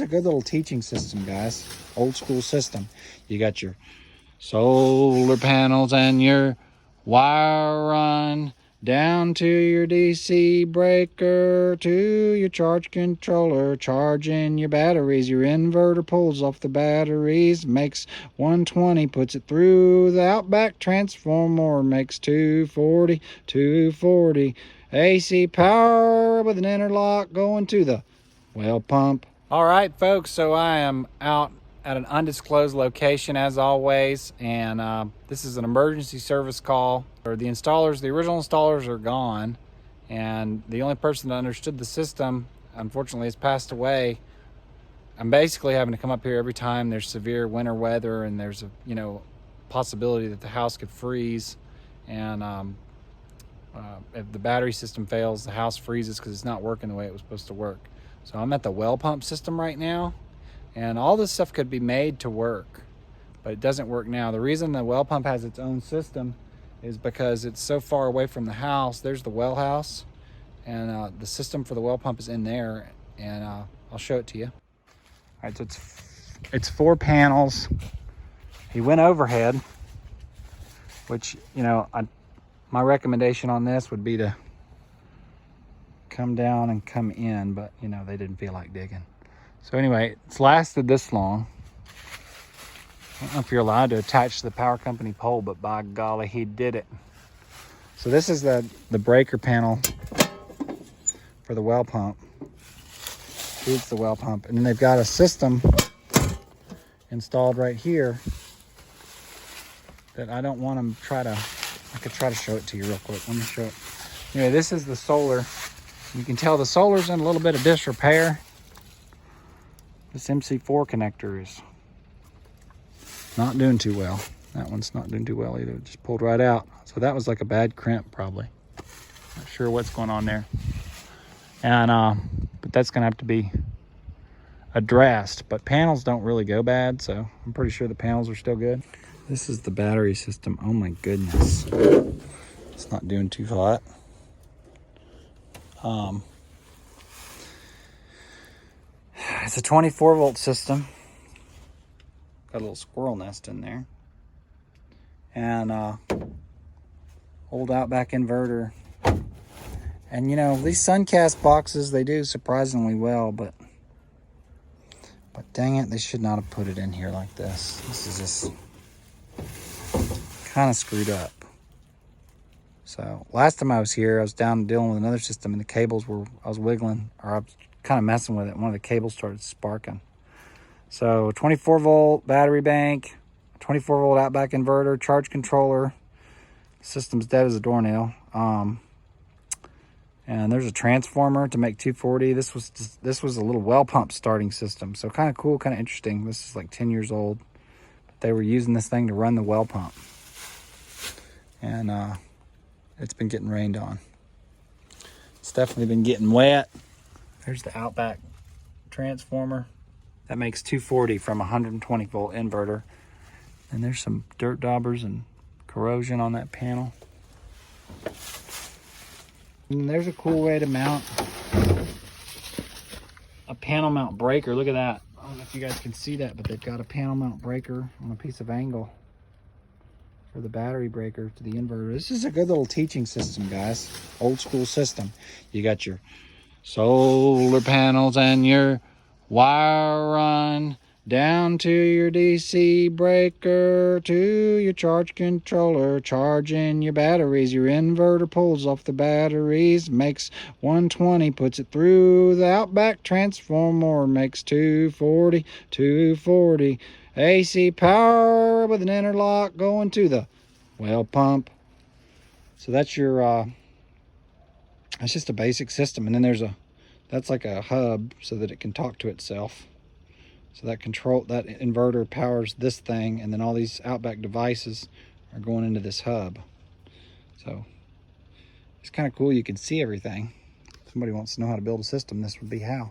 good little teaching system, guys. Old school system. You got your solar panels and your wire run down to your DC breaker, to your charge controller, charging your batteries. Your inverter pulls off the batteries, makes 120, puts it through the Outback transformer, makes 240, 240. AC power with an interlock going to the well pump. All right, folks, so I am out at an undisclosed location as always, and this is an emergency service call. The installers, the original installers, are gone, and the only person that understood the system, unfortunately, has passed away. I'm basically having to come up here every time there's severe winter weather and there's a possibility that the house could freeze, and if the battery system fails, the house freezes because it's not working the way it was supposed to work. So I'm at the well pump system right now, and all this stuff could be made to work, but it doesn't work now. The reason the well pump has its own system is because it's so far away from the house. There's the well house, and the system for the well pump is in there, and I'll show it to you. All right, so it's 4 panels. He went overhead, which, my recommendation on this would be to come down and come in, but they didn't feel like digging. So anyway, it's lasted this long. I don't know if you're allowed to attach to the power company pole, but by golly, he did it. So this is the breaker panel for the well pump. Feeds the well pump. And then they've got a system installed right here that I don't want them I could try to show it to you real quick. Let me show it. Anyway, this is the solar. You can tell the solar's in a little bit of disrepair. This MC4 connector is not doing too well. That one's not doing too well either. It just pulled right out. So that was like a bad crimp probably. Not sure what's going on there. And but that's gonna have to be addressed. But panels don't really go bad, so I'm pretty sure the panels are still good. This is the battery system. Oh my goodness. It's not doing too hot. It's a 24-volt system. Got a little squirrel nest in there. And old Outback inverter. And these Suncast boxes, they do surprisingly well, but dang it, they should not have put it in here like this. This is just kind of screwed up. So last time I was here, I was down dealing with another system, and the cables I was wiggling, or I was kind of messing with it. One of the cables started sparking. So 24-volt battery bank, 24-volt Outback inverter, charge controller. System's dead as a doornail. And there's a transformer to make 240. This was a little well pump starting system. So kind of cool, kind of interesting. This is like 10 years old. But they were using this thing to run the well pump. And it's been getting rained on. It's definitely been getting wet. There's the Outback transformer. That makes 240 from a 120 volt inverter. And there's some dirt daubers and corrosion on that panel. And there's a cool way to mount a panel mount breaker. Look at that. I don't know if you guys can see that, but they've got a panel mount breaker on a piece of angle for the battery breaker to the inverter. This is a good little teaching system, guys. Old school system. You got your solar panels and your wire run down to your DC breaker, to your charge controller, charging your batteries. Your inverter pulls off the batteries, makes 120, puts it through the Outback transformer, makes 240, 240. AC power with an interlock going to the well pump. So that's your that's just a basic system. And then that's like a hub so that it can talk to itself. So that inverter powers this thing, and then all these Outback devices are going into this hub. So it's kind of cool. You can see everything. If somebody wants to know how to build a system, this would be how.